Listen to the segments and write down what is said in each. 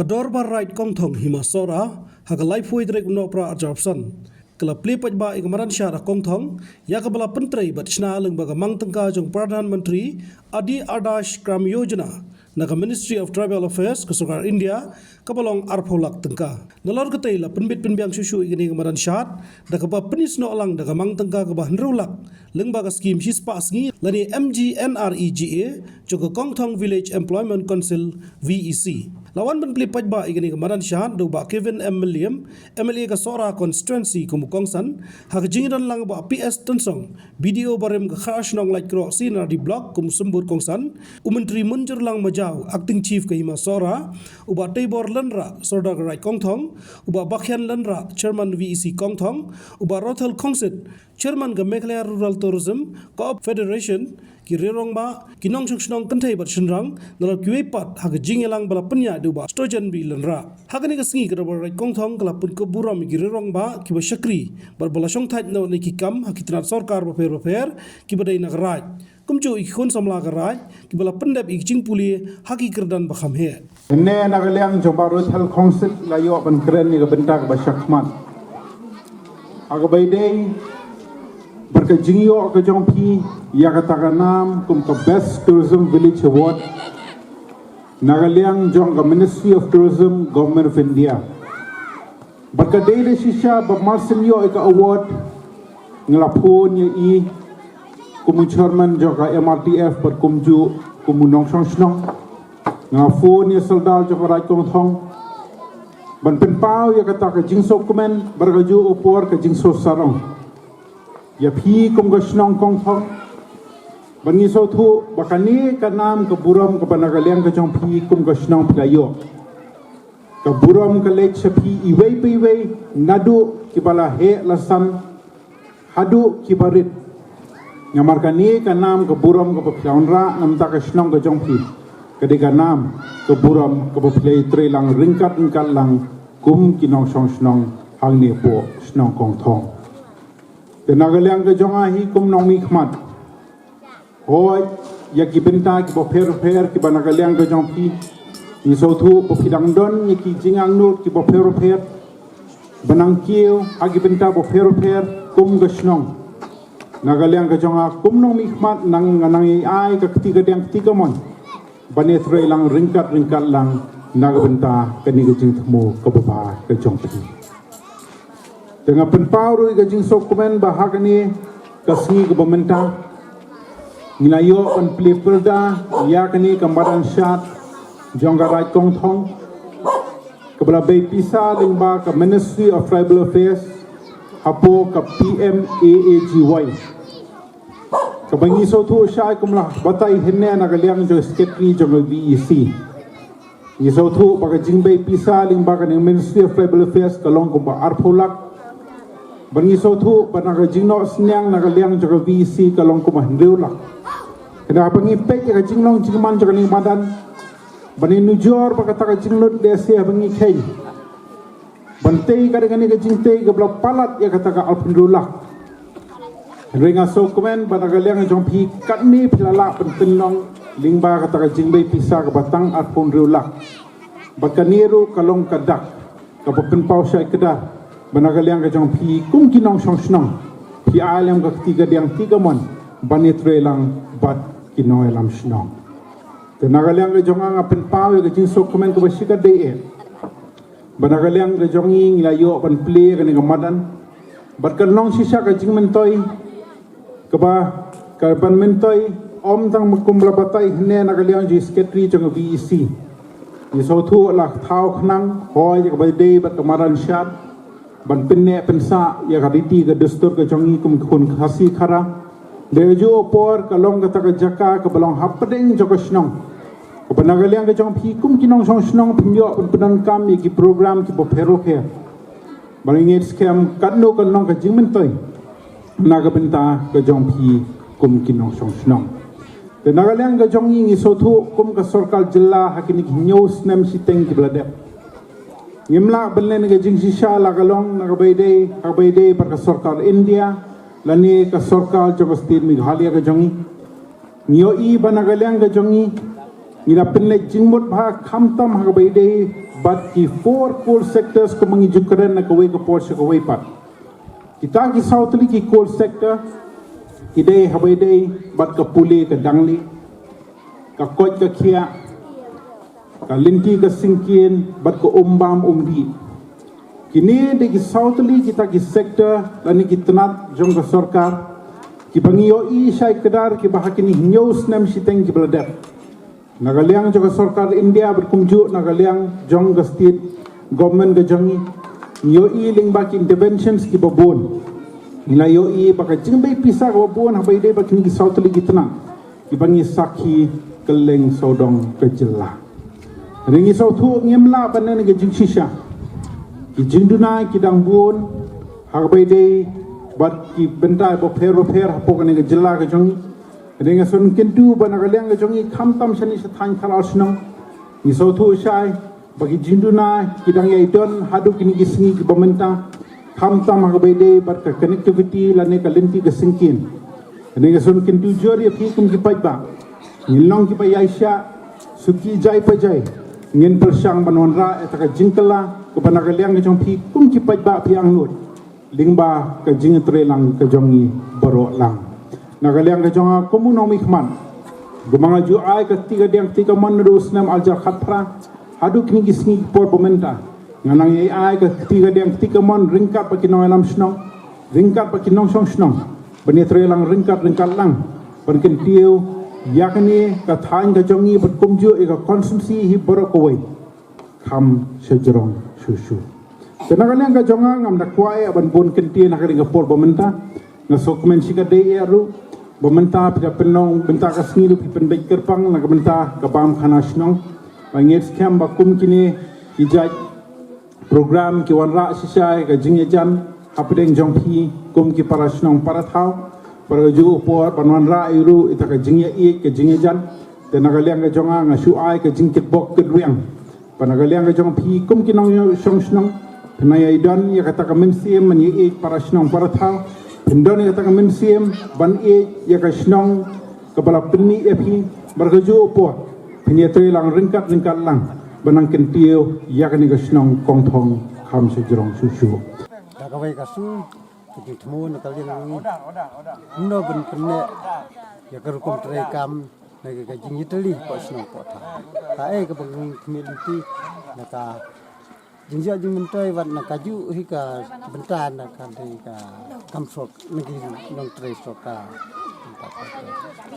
Kador bar right kong thong himasora haga life way direct no pra adoption kala play paj ba igmaran syara kong thong ya kabala pentrei bat shna leng baga mang tengka jong pradhan menteri adi ardash kram yojana naga Ministry of Tribal Affairs ke Sarkar India kabalong arpholak tengka nalor ketai la penbit penbiang susu igini igmaran syat da kaba penis no alang daga mang tengka kaba hnrulak leng baga skim hispa asngi lani MGNREGA joko kong thong Village Employment Council VEC lawan ben plipaj ba igini kamaran syat do ba Kevin M. William MLA ka Sora constituency kumukongsan hak jingiran lang ba PS Tensong video barem ka khash nong like kro sina di block kum sembur kongsan umentri munjur lang majau acting chief ka hima Sora uba Taibor Lenra Sorda ka Rai Kongthong uba Bakhian Lenra chairman VEC Kongthong uba Rothal Kongsit chairman ka Meghalaya Rural Tourism Co-op Federation ki rerong ba kinong shnong kanthai bat shinrang nala kuipat hak jingelang bala penya duba stojan bi lenra hakani ka singi ka rai kongthong kala pun ko buram ki rerong ba ki ba shakri bar bala shong thaj no ni ki kam hakitna sarkar ba fer ki badai na raj kumchu ikhon samla ka raj ki bala pendap ik jing puli haki kerdan ba kham he ne nagaliang jobarut hal kongsit layo ban kren ni ka bentak ba shakmat aga baidei berkejingyo ke jongpi ya kata nam kum ke Best Tourism Village Award nagaliang jong ke Ministry of Tourism Government of India berkedai de shisha bermarsin yo ke award ngelapun ye i kumu chairman jong ke MRTF berkumju kumu nongsong snong ngafun ye soldal jong rai kong thong ban penpau ya kata ke jingso kumen berkaju opor ke jingso sarong ya phi kum ga shnong kong thong bangi so thu bakani ka nam ka buram ka banagaliang ka jong phi kum ga shnong playo ka buram ka lech phi iwei piwei nadu ki bala he lasan hadu ki barit ngamar kani ka nam ka buram ka phlaunra nam ta ka shnong ka jong phi kadika nam ka buram ka play tre lang ringkat lang kum kinong shnong hang ne po shnong kong thong nagaliang ke jonga hi kum nong mi khmat hoi ya ki benta ki bo pher ki banagaliang ke jong pi ni so thu bo phidang don ni ki jingang nu ki bo pher banang kiu agi benta bo pher kum gashnong nagaliang ke jonga kum nong mi khmat nang ai ka ketiga mon bane threi lang ringkat lang nagabenta kani ke jing thmu ka ba ke jong pi dengan penparu ke jing dokumen bahag ni kasih ke pemerintah nilayo on plipelda ya kini kemaran syat jonggarai kong thong kebala bay pisa lingba ke Ministry of Tribal Affairs hapo ke PMAAGY kebangi so tu syai kumlah batai henne nagaliang jo secretary jong VEC ni so tu baga jing bay pisa lingba ke Ministry of Tribal Affairs kalong kumba arpholak bangi so thu panaga jingno snyang nagaliang jaga VC kalong kumah ndeulah kena bangi pek jaga jingnong jingman jaga ning madan bani nujor pakata ka jingnot dese bangi khay bantei kada gani ka jingtei ka blok palat ya kata ka alhamdulillah renga so komen banagaliang jong phi katni philala pentenong lingba kata ka jingbei pisa ka batang arpon reulah bakaniru kalong kadak ka pen pausai kedar banagaliang ka jong phi kum kinong song snong phi alam ka tiga mon banitre lang bat kinoy lam snong te nagaliang ka jong ang pen pawe ka jing sok komen ka basika de banagaliang ka jong ing layo pan play ka ni madan bat ka nong sisa ka jing mentoy ka ba ka pan mentoy om tang makumla batay ne nagaliang ji secretary jong VEC ni so thu la thau khnang hoy ka ba de bat ka maran shat ban pinne pensa ya kaditi ke destur ke jongi kum khun khasi khara dejo por kalong kata ke jaka ke balong hapdeng joko snong ke banagaliang ke jong phi kum kinong song snong pinyo penan kam ki program ki bo phero khe balingit scam kadno kalong ke jingmen toy naga benta ke jong phi kum kinong song snong te nagaliang ke jongi ni sothu kum ke sarkar jilla hakini news nem siteng ki bladep ngimla belen ke jing shisha la kalong nagabayde par ka sarkar India lani ka sarkar jong state Meghalaya ka jongi niyo i banagaliang ka jongi ina pinle jingmut bha khamtam nagabayde but ki 4 coal sectors ko mangi jukren na kaway ka Porsche kaway pat. Kita ki South li ki coal sector idei habay dei bat ka puli ka dangli ka koj ka kia ka linti ka singkin bat ka umbam umdi. Kini de ki South li kita ki sector lani ki tenat jong ka sarkar ki bangiyo i syai kedar ki bahakini news nem siteng ki beladep. Nagaliang jong ka sarkar India berkumju nagaliang jong ka state government ka jongi yo i ling bak interventions ki babon. Ila yo i baka jingbai pisa ka babon habai de bak ni ki South li ki tenat ki bangi saki keleng sodong ke jela. Ringi South ngemla banen ke jing shisha. Ki jinduna ki dangbun habai de bat ki bentai bo pher hapok ne ke jela ke jongi ringa sun kintu banagaliang ke jongi khamtam shani sathan khalal snong ni South shai bagi jinduna ki dang yai don hadu kini ki singi ki bamenta khamtam habai de bat ka connectivity lane ka lenti ke singkin ringa sun kintu jori phi kum ki paiba nilong ki pai aisha suki jai pajai ngin persang banonra etaka jingkala ke banagaliang ke jong phi kum ki paiba pi angnut lingba ke jing trelang ke jongi borok lang nagaliang ke jonga komunomi khman gumanga ju ai ke tiga diang tiga man rus nam aljar khatra hadu kini gisni por bomenta nganang ye ai ke tiga diang tiga man ringkat pakino alam snong ringkat pakino song snong bani trelang ringkat lang perken tiu yakni ka thain ke jongi berkumju e ka konsumsi hi borok koi kham sejrong susu. Kenakaliang ka jonga ngam nakwai aban bon kenti nakari ka por bomenta na sokmen sika dei eru bomenta pida penong benta ka snilu pi pendai kerpang na benta ka bam khana snong bangit skam bakum kini kijaj program ki wanra sisai ka jingye jan apideng jongpi kum ki para snong para thau para ju por panwanra iru ita ka jingye I ka jingye jan tenakaliang ka jonga ngasu ai ka jingkit bok kedriang panagaliang ka jongpi kum ki nong song snong Penaya idon ya kata kamen siem menyi para snong para thau pendon ya kata kamen siem ban ya ka snong kepala peni epi berkeju po penyetri lang ringkat lang banang kentio ya kan ka snong kong thong kham sejrong susu ta kawai kasu ki thmu na kaliang no ben penne ya ka rukum trekam na ka jingitli ko snong po ta ka bang khmilti na ka jinja jimentai wat na kaju hi ka bentan na ka di ka kamsok ngi nong tre soka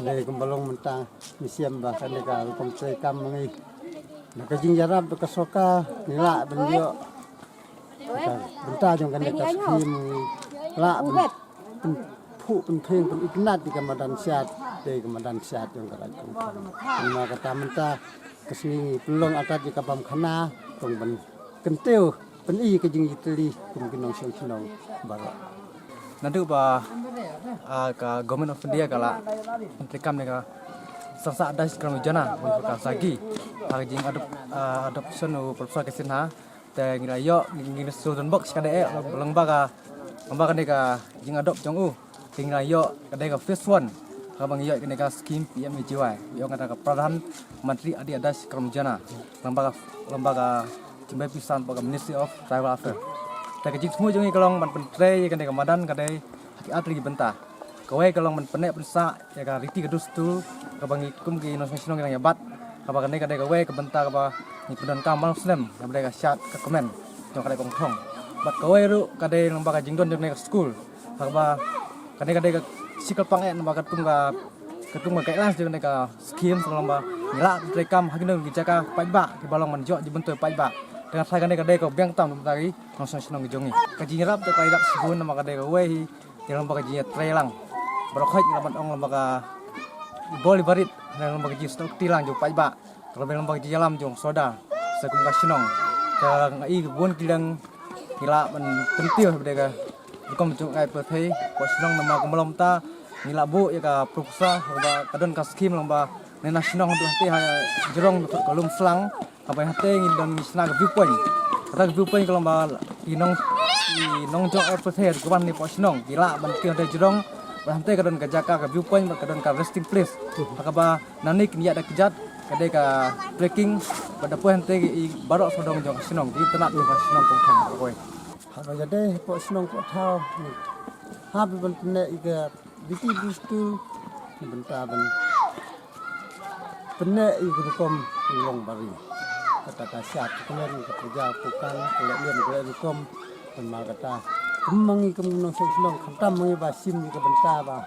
le kumbalong menta misiam ba ka ka kom tre kam ngi na ka jinja rap ka soka nila benjo benta jong kan ka skim la ben pu ben pheng ben iknat di ka madan siat de ka madan siat jong ka kum ma ka tamenta kesini pelong atat di ka pam khana tong ben kentil peni ke jing itali kumkinong song baro nanti ba ka government of India kala tekam ne ka sasa ada skram jana ka sagi ha jing adoption o profesor kesin ha te ngira yo ngira student box ka de lembag ka ne ka jing adopt jong u ngira yo ka de ka phase 1 ka bang yo ne ka scheme PMJY yo kata ka pradhan menteri adi ada skram jana lembaga Jembai pisan pada Ministry of Tribal Affairs. Tapi jika semua jangan kalau man pentre, kan dengan madan, kan dengan hati atri bentah. Kawai kalau man penek persa, ya kan riti kedus tu, kabang ikum ke nasional yang yabat, kabang kan dengan kawai ke bentah kabang ikutan kamal Muslim, yang mereka syat ke komen, jangan kadang kongkong. Bat kawai ru kadang lembaga jingdon jangan ke school, kabang kadang sikap pangai lembaga ketung kayak las jangan ke skim selamba nilak rekam hakinan dijaka pajba di balong menjok dibentuk pajba. Dengan saya kadang kau biang tam tadi langsung senang jongi. Kaji nyerap tu kaidak sihun nama kadang kau wei dalam lembaga jinya trelang. Berokhat dalam ong lembaga boli barit dalam lembaga jinya stok tilang jong pajba. Kalau dalam lembaga jinya lam jong soda sekum kasinong. Kalau ngai bun tilang kila men pentil mereka. Bukan jong ngai perthai kasinong nama kemelom ta nilak bu ya ka profesor kadon ka skim lomba nasional untuk hati jerong untuk kolom selang apa yang hati dan misna ke viewpoint kata viewpoint kalau mbak inong jok percaya kuban ni posnong gila bantu ada jerong berhenti kadon ke jaka ke viewpoint kadon ke resting place akaba nanik niat ada kejat kadai ka trekking pada poin tegi i barok sodong jong sinong di tenat ni ka sinong kong thang koi Haba jadi po senong po tau. Habi ban pene ika biti bistu bentar ban pene ika rukom long bari. Kata kasyat kelen kerja bukan kelelian rukom ban ma kata kemangi kemunong senong kentam mangi basim ika bentar ba.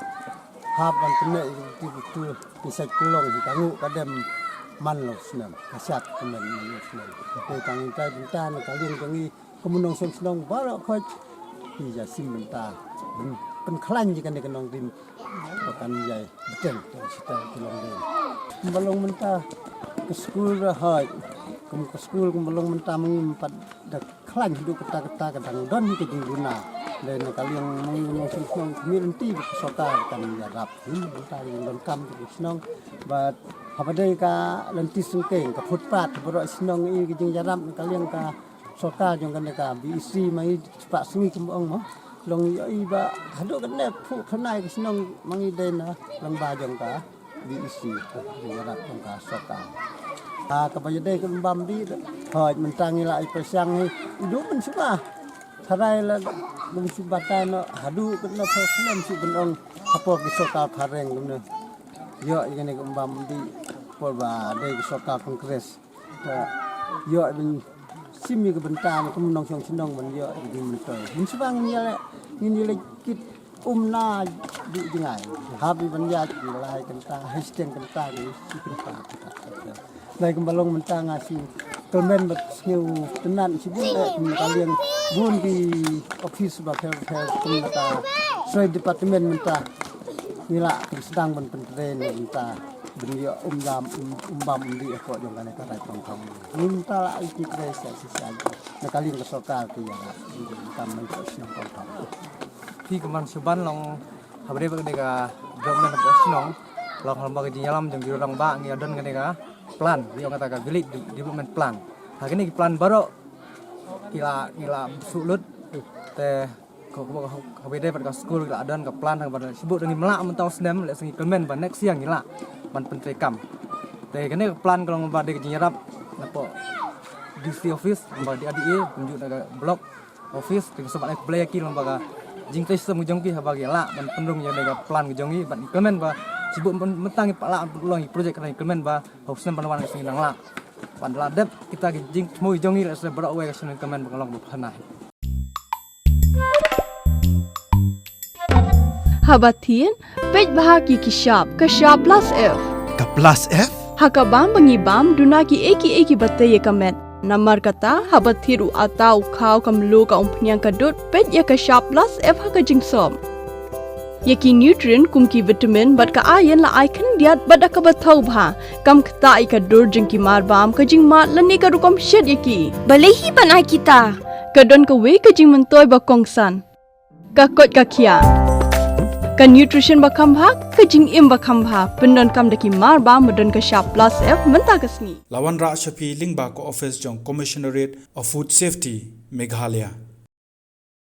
Hab ban pene ika biti bistu bisa kulong di tangu kadem man lo senam kasyat kelen lo senam. Tapi tangin kai bentar kalian kangi kemunong senong barak kau iya sim bentar pen klan jika ni kenong dim bukan jai betul kita kelong dim balong mentah ke sekolah rahai ke sekolah balong mentah mengimpat dak klan hidup kata kadang don ni kejing guna dan kali yang mengunong senong mirinti soka kan yarap mentah yang don kam senong but apa dai ka lenti sungkeng ka footpath borok senong i kejing yarap kali yang ka soka jong kan ka BEC mai cepat sungi kembang mah long i ba hado kan ne pu khanai ke senong mangi den lang ba jong ka BEC di yarat jong ka soka ka ba yade kan bam di hoj mentangi la i persang ni hidup men suka tharai la mun subata no hadu kan na problem su benong apa ke soka kareng ne yo igane kan bam di por ba de soka kongres yo ben simi ke bentar ke menong song senong men yo di mentoy mun sebang ni le kit na di jengai habi banja di lai kenta histeng kenta ni si kenta lai kembalong mentang ngasi kelmen bet skill tenan si bun kalian bun di office ba fer kemata soy departemen menta nila sedang ben pentren menta beliau umbam di ekor jong kan karai tongkong minta la iki presa sisa na kali ke soka ke ya kam men senong tongkong ti keman suban long habare ba ka government of sinong long hal ba ke nyalam jong di orang ba ngi adon kan ka plan dia kata ka gelik development plan hari ni plan baru kila sulut te ko habare ba ka school ka adon ka plan hang ba sibuk dengan melak mentau sendem lek sengi kelmen ba next siang gila ban pentri kam te kene plan kalau ngba de nyarap napo DC office ngba di ADE tunjuk daga blok office ting sobat ek play ki lomba jing tes sem jongki ha bagi la ban pendung yang daga plan jongi ban implement ba sibuk mentangi pak la ulang project kan implement ba hopsen panawan sing nang la ban la dep kita jing moi jongi la se bro we sing implement ba long bu hanah Habatin, pej bahagi kishap, kashap plus F. Ka plus F? Hakabam bangibam dunaki eki batay kamet. Namar kata habathiru atau kau kamlu ka umpnyang kadut pej ya kashap plus F haka jingsom. Yaki nutrient kumki vitamin bat ka ayan la aikan diat bada ka batau bha. Kam kata ikadur jingki marbam ka jingmat lani ka rukom shed yaki. Balehi banai kita. Kadon ka we ka jing mentoy bakongsan. Kakot kakia. Ka nutrition bakam bha ka jing im bakam bha pendon kam daki mar ba medon ka sharp plus F menta kasni Lawan Ra Shafi Lingba ko office jong Commissionerate of Food Safety Meghalaya